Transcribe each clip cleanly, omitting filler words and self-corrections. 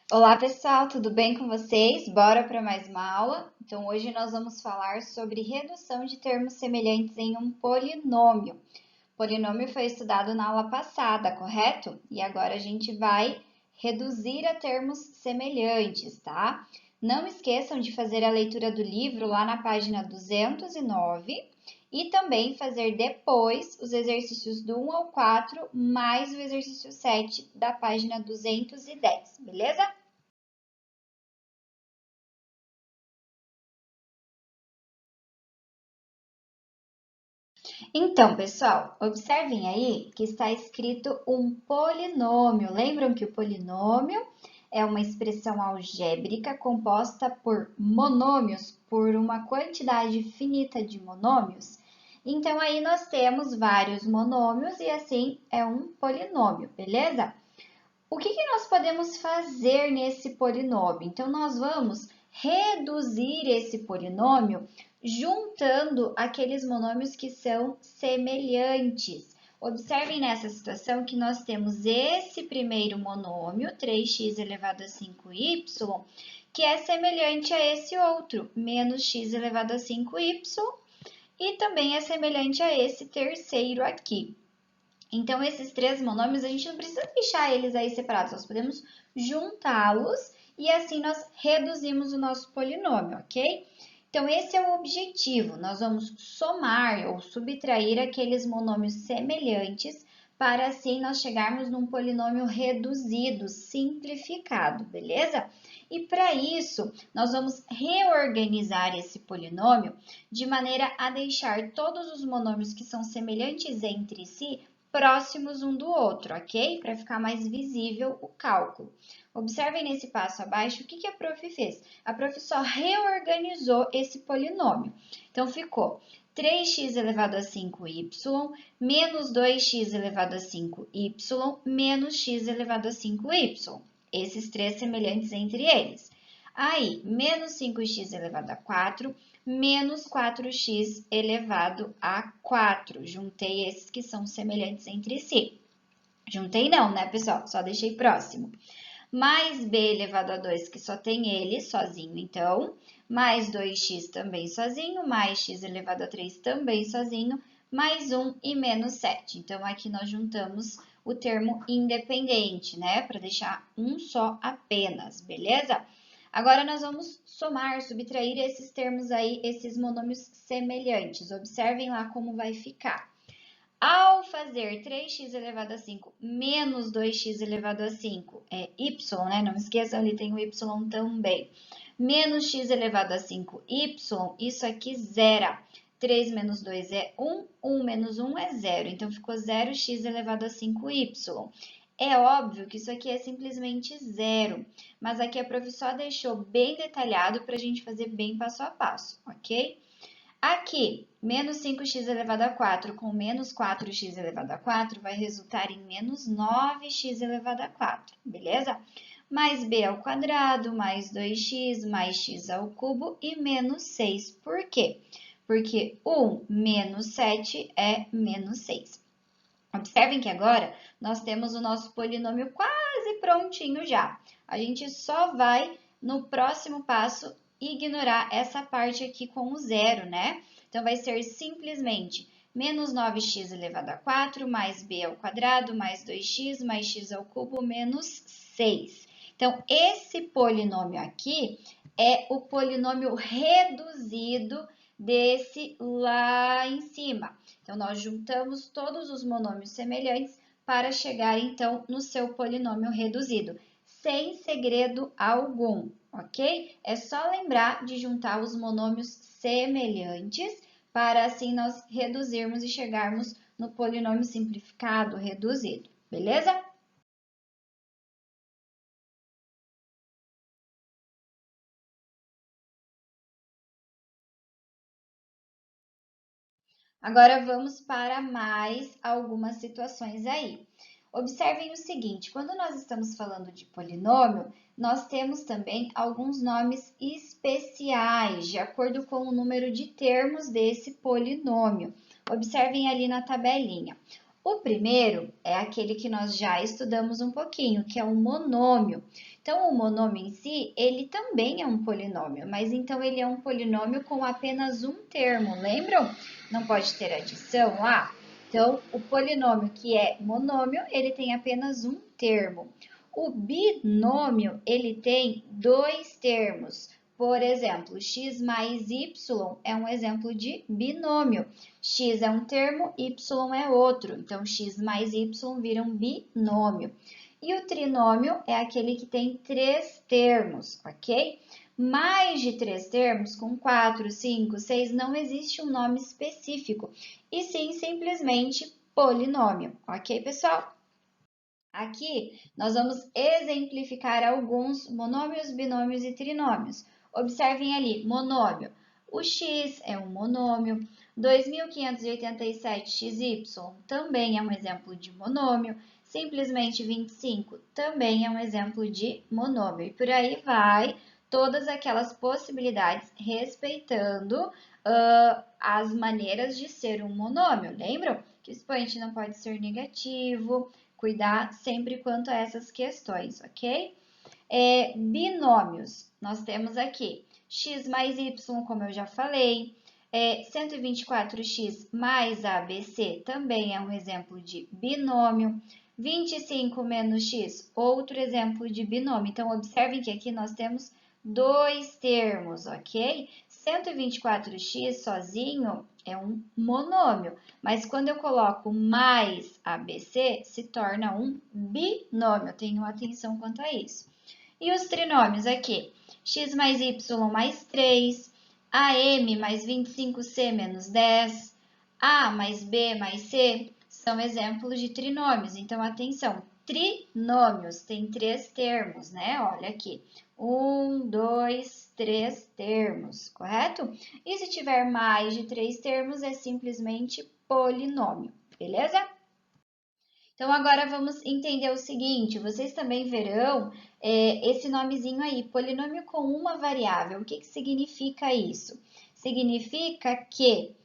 Olá pessoal, tudo bem com vocês? Bora para mais uma aula? Então hoje nós vamos falar sobre redução de termos semelhantes em um polinômio. Polinômio foi estudado na aula passada, correto? E agora a gente vai reduzir a termos semelhantes, tá? Não esqueçam de fazer a leitura do livro lá na página 209 e também fazer depois os exercícios do 1 ao 4 mais o exercício 7 da página 210, beleza? Então, pessoal, observem aí que está escrito um polinômio. Lembram que o polinômio é uma expressão algébrica composta por monômios, por uma quantidade finita de monômios? Então, aí nós temos vários monômios e assim é um polinômio, beleza? O que nós podemos fazer nesse polinômio? Então, nós vamos reduzir esse polinômio juntando aqueles monômios que são semelhantes. Observem nessa situação que nós temos esse primeiro monômio, 3x elevado a 5y, que é semelhante a esse outro, menos x elevado a 5y, e também é semelhante a esse terceiro aqui. Então, esses três monômios, a gente não precisa deixar eles aí separados, nós podemos juntá-los e assim nós reduzimos o nosso polinômio, ok? Então, esse é o objetivo, nós vamos somar ou subtrair aqueles monômios semelhantes para assim nós chegarmos num polinômio reduzido, simplificado, beleza? E para isso, nós vamos reorganizar esse polinômio de maneira a deixar todos os monômios que são semelhantes entre si próximos um do outro, ok? Para ficar mais visível o cálculo. Observem nesse passo abaixo o que a prof fez. A prof só reorganizou esse polinômio. Então, ficou 3x elevado a 5y menos 2x elevado a 5y menos x elevado a 5y. Esses três semelhantes entre eles. Aí, menos 5x elevado a 4 menos 4x elevado a 4. Juntei esses que são semelhantes entre si. Juntei não, né, pessoal? Só deixei próximo. Mais b elevado a 2, que só tem ele sozinho, então. Mais 2x também sozinho, mais x elevado a 3 também sozinho, mais 1 e menos 7. Então, aqui nós juntamos o termo independente, né? Para deixar um só apenas, beleza? Agora, nós vamos somar, subtrair esses termos aí, esses monômios semelhantes. Observem lá como vai ficar. Ao fazer 3x elevado a 5 menos 2x elevado a 5, é y, né? Não esqueçam, ali tem o y também. Menos x elevado a 5y, isso aqui zera. 3 menos 2 é 1, 1 menos 1 é 0. Então, ficou 0x elevado a 5y. É óbvio que isso aqui é simplesmente zero, mas aqui a prof só deixou bem detalhado para a gente fazer bem passo a passo, ok? Aqui, menos 5x elevado a 4 com menos 4x elevado a 4 vai resultar em menos 9x elevado a 4, beleza? Mais b ao quadrado, mais 2x, mais x ao cubo e menos 6. Por quê? Porque 1 menos 7 é menos 6. Observem que agora nós temos o nosso polinômio quase prontinho já. A gente só vai, no próximo passo, ignorar essa parte aqui com o zero, né? Então, vai ser simplesmente menos 9x elevado a 4, mais b ao quadrado, mais 2x, mais x ao cubo, menos 6. Então, esse polinômio aqui é o polinômio reduzido desse lá em cima. Então, nós juntamos todos os monômios semelhantes para chegar, então, no seu polinômio reduzido, sem segredo algum, ok? É só lembrar de juntar os monômios semelhantes para, assim, nós reduzirmos e chegarmos no polinômio simplificado reduzido, beleza? Agora vamos para mais algumas situações aí. Observem o seguinte, quando nós estamos falando de polinômio, nós temos também alguns nomes especiais, de acordo com o número de termos desse polinômio. Observem ali na tabelinha. O primeiro é aquele que nós já estudamos um pouquinho, que é o monômio. Então, o monômio em si, ele também é um polinômio, mas então ele é um polinômio com apenas um termo, lembram? Não pode ter adição lá? Então, o polinômio que é monômio, ele tem apenas um termo. O binômio, ele tem dois termos. Por exemplo, x mais y é um exemplo de binômio. X é um termo, y é outro. Então, x mais y vira um binômio. E o trinômio é aquele que tem três termos, ok? Mais de três termos, com 4, 5, 6, não existe um nome específico, e sim simplesmente polinômio, ok, pessoal? Aqui nós vamos exemplificar alguns monômios, binômios e trinômios. Observem ali, monômio. O x é um monômio, 2.587xy também é um exemplo de monômio, simplesmente 25 também é um exemplo de monômio. E por aí vai, todas aquelas possibilidades respeitando as maneiras de ser um monômio. Lembram que o expoente não pode ser negativo, cuidar sempre quanto a essas questões, ok? Binômios, nós temos aqui x mais y, como eu já falei, 124x mais ABC também é um exemplo de binômio, 25 menos x, outro exemplo de binômio. Então, observem que aqui nós temos dois termos, ok? 124x sozinho é um monômio, mas quando eu coloco mais ABC, se torna um binômio. Tenham atenção quanto a isso. E os trinômios aqui? X mais Y mais 3, AM mais 25C menos 10, A mais B mais C são exemplos de trinômios. Então, atenção, trinômios tem três termos, né? Olha aqui, 1, 2, 3 termos, correto? E se tiver mais de 3 termos, é simplesmente polinômio, beleza? Então, agora vamos entender o seguinte, vocês também verão esse nomezinho aí, polinômio com uma variável. O que significa isso? Significa que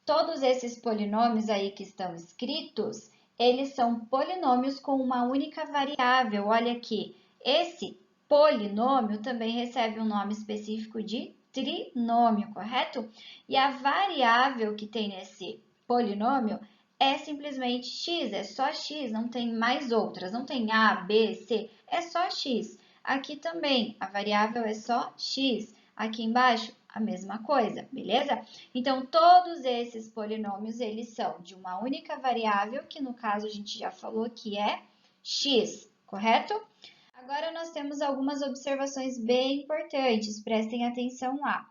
todos esses polinômios aí que estão escritos, eles são polinômios com uma única variável. Olha aqui, esse polinômio também recebe um nome específico de trinômio, correto? E a variável que tem nesse polinômio é simplesmente x, é só x, não tem mais outras, não tem a, b, c, é só x. Aqui também, a variável é só x. Aqui embaixo, a mesma coisa, beleza? Então, todos esses polinômios, eles são de uma única variável, que no caso a gente já falou que é x, correto? Agora, nós temos algumas observações bem importantes, prestem atenção lá.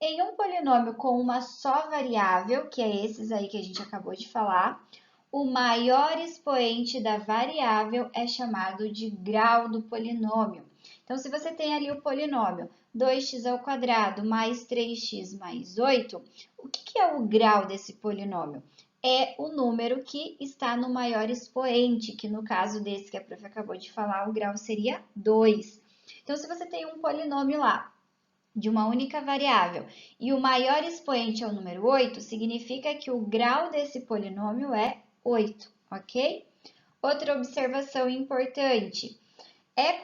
Em um polinômio com uma só variável, que é esses aí que a gente acabou de falar, o maior expoente da variável é chamado de grau do polinômio. Então, se você tem ali o polinômio 2x² mais 3x mais 8, o que é o grau desse polinômio? É o número que está no maior expoente, que no caso desse que a prof acabou de falar, o grau seria 2. Então, se você tem um polinômio lá, de uma única variável, e o maior expoente é o número 8, significa que o grau desse polinômio é 8, ok? Outra observação importante, é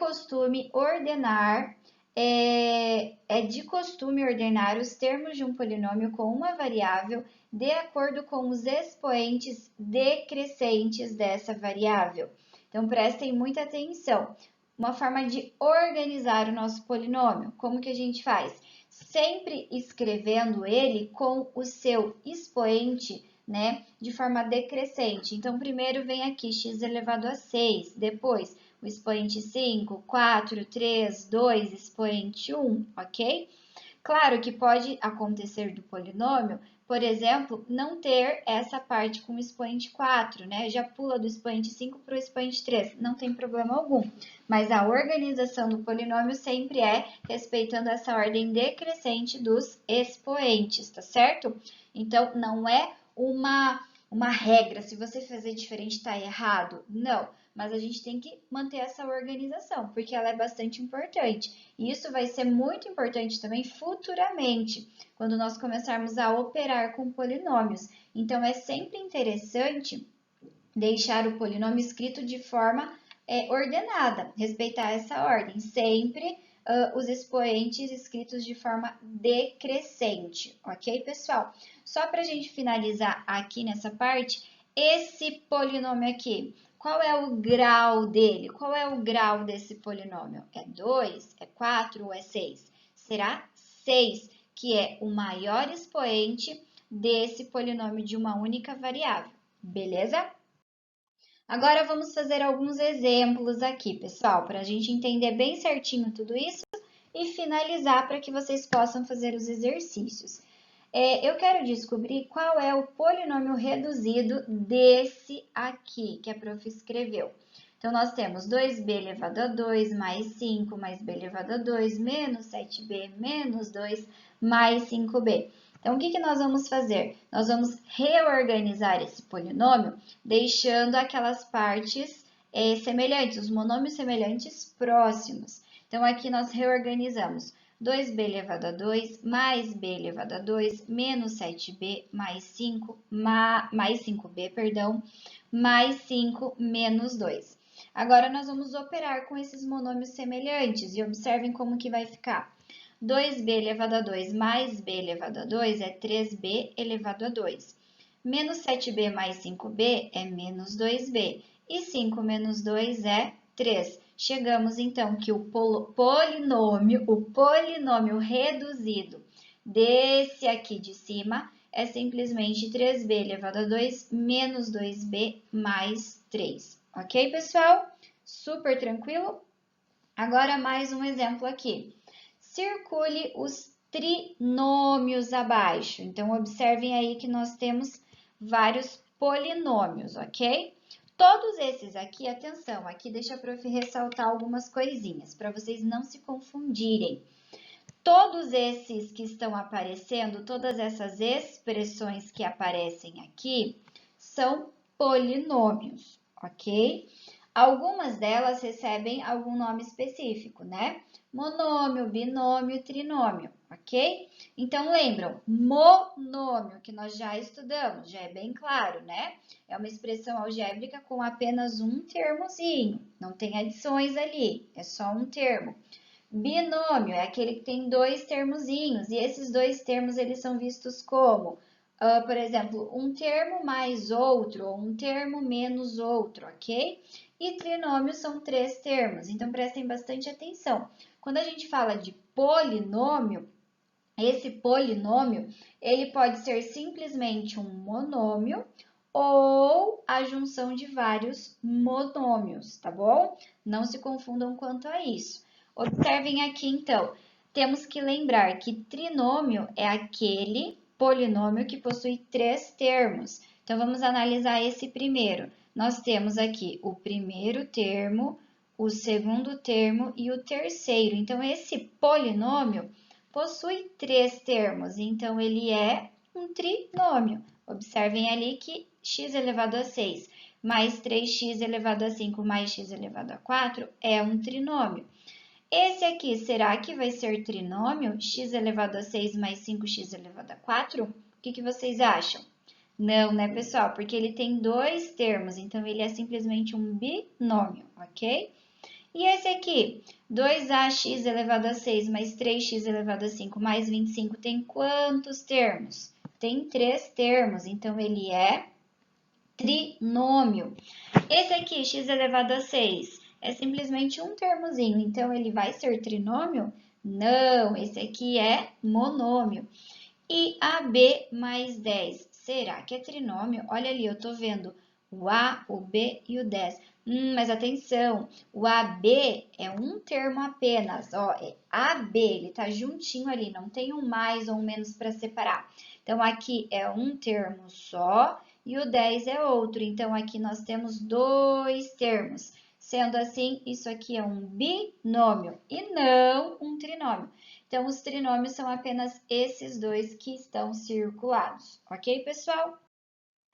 de costume ordenar os termos de um polinômio com uma variável de acordo com os expoentes decrescentes dessa variável. Então, prestem muita atenção. Uma forma de organizar o nosso polinômio, como que a gente faz? Sempre escrevendo ele com o seu expoente, né, de forma decrescente. Então, primeiro vem aqui x elevado a 6, depois o expoente 5, 4, 3, 2, expoente 1, ok? Claro que pode acontecer do polinômio, por exemplo, não ter essa parte com o expoente 4, né? Já pula do expoente 5 para o expoente 3, não tem problema algum. Mas a organização do polinômio sempre é respeitando essa ordem decrescente dos expoentes, tá certo? Então, não é uma regra, se você fazer diferente está errado. Não, mas a gente tem que manter essa organização, porque ela é bastante importante. E isso vai ser muito importante também futuramente, quando nós começarmos a operar com polinômios. Então, é sempre interessante deixar o polinômio escrito de forma ordenada, respeitar essa ordem, sempre os expoentes escritos de forma decrescente, ok, pessoal? Só para a gente finalizar aqui nessa parte, esse polinômio aqui, qual é o grau dele? Qual é o grau desse polinômio? É 2, é 4 ou é 6? Será 6, que é o maior expoente desse polinômio de uma única variável, beleza? Agora vamos fazer alguns exemplos aqui, pessoal, para a gente entender bem certinho tudo isso e finalizar para que vocês possam fazer os exercícios. Eu quero descobrir qual é o polinômio reduzido desse aqui, que a prof escreveu. Então, nós temos 2b elevado a 2 mais 5 mais b elevado a 2 menos 7b menos 2 mais 5b. Então, o que nós vamos fazer? Nós vamos reorganizar esse polinômio, deixando aquelas partes semelhantes, os monômios semelhantes próximos. Então, aqui nós reorganizamos 2b elevado a 2 mais b elevado a 2 menos 7b mais 5b, perdão, mais 5 menos 2. Agora, nós vamos operar com esses monômios semelhantes e observem como que vai ficar. 2b elevado a 2 mais b elevado a 2 é 3b elevado a 2. Menos 7b mais 5b é menos 2b. E 5 menos 2 é 3. Chegamos, então, que o polinômio reduzido desse aqui de cima é simplesmente 3b elevado a 2 menos 2b mais 3. Ok, pessoal? Super tranquilo? Agora, mais um exemplo aqui. Circule os trinômios abaixo. Então, observem aí que nós temos vários polinômios, ok? Todos esses aqui, atenção, aqui deixa a prof ressaltar algumas coisinhas, para vocês não se confundirem. Todos esses que estão aparecendo, todas essas expressões que aparecem aqui, são polinômios, ok? Algumas delas recebem algum nome específico, né? Monômio, binômio, trinômio, ok? Então, lembram, monômio, que nós já estudamos, já é bem claro, né? É uma expressão algébrica com apenas um termozinho, não tem adições ali, é só um termo. Binômio é aquele que tem dois termozinhos, e esses dois termos eles são vistos como, por exemplo, um termo mais outro, ou um termo menos outro, ok? E trinômio são três termos, então prestem bastante atenção. Quando a gente fala de polinômio, esse polinômio ele pode ser simplesmente um monômio ou a junção de vários monômios, tá bom? Não se confundam quanto a isso. Observem aqui, então, temos que lembrar que trinômio é aquele polinômio que possui três termos. Então, vamos analisar esse primeiro. Nós temos aqui o primeiro termo, o segundo termo e o terceiro. Então, esse polinômio possui três termos, então ele é um trinômio. Observem ali que x elevado a 6 mais 3x elevado a 5 mais x elevado a 4 é um trinômio. Esse aqui, será que vai ser trinômio? X elevado a 6 mais 5x elevado a 4? O que vocês acham? Não, né, pessoal? Porque ele tem dois termos, então ele é simplesmente um binômio, ok? E esse aqui, 2ax elevado a 6 mais 3x elevado a 5 mais 25 tem quantos termos? Tem três termos, então ele é trinômio. Esse aqui, x elevado a 6, é simplesmente um termozinho, então ele vai ser trinômio? Não, esse aqui é monômio. E AB mais 10, será que é trinômio? Olha ali, eu estou vendo o A, o B e o 10. Mas atenção, o AB é um termo apenas, ó, é AB, ele tá juntinho ali, não tem um mais ou um menos para separar. Então, aqui é um termo só e o 10 é outro. Então, aqui nós temos dois termos. Sendo assim, isso aqui é um binômio e não um trinômio. Então, os trinômios são apenas esses dois que estão circulados, ok, pessoal?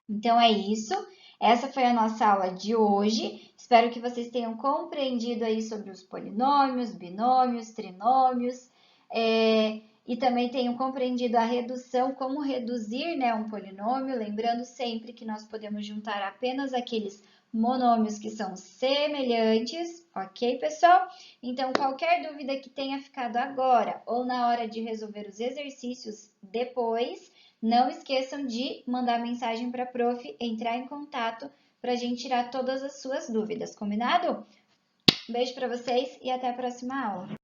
Então, é isso. Essa foi a nossa aula de hoje. Espero que vocês tenham compreendido aí sobre os polinômios, binômios, trinômios, e também tenham compreendido a redução, como reduzir, né, um polinômio, lembrando sempre que nós podemos juntar apenas aqueles monômios que são semelhantes, ok, pessoal? Então, qualquer dúvida que tenha ficado agora ou na hora de resolver os exercícios depois, não esqueçam de mandar mensagem para a prof, entrar em contato para a gente tirar todas as suas dúvidas, combinado? Um beijo para vocês e até a próxima aula.